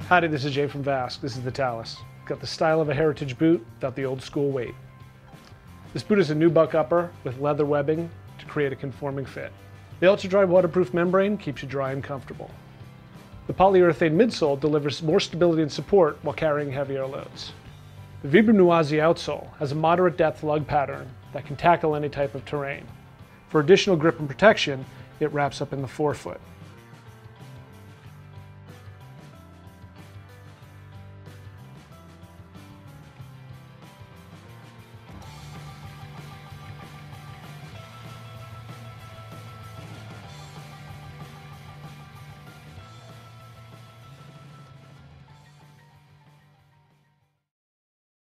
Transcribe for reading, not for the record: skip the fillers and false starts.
Howdy, this is Jay from Vasque. This is the Talus. Got the style of a heritage boot without the old school weight. This boot is a nubuck upper with leather webbing to create a conforming fit. The ultra-dry waterproof membrane keeps you dry and comfortable. The polyurethane midsole delivers more stability and support while carrying heavier loads. The Vibram outsole has a moderate depth lug pattern that can tackle any type of terrain. For additional grip and protection, it wraps up in the forefoot.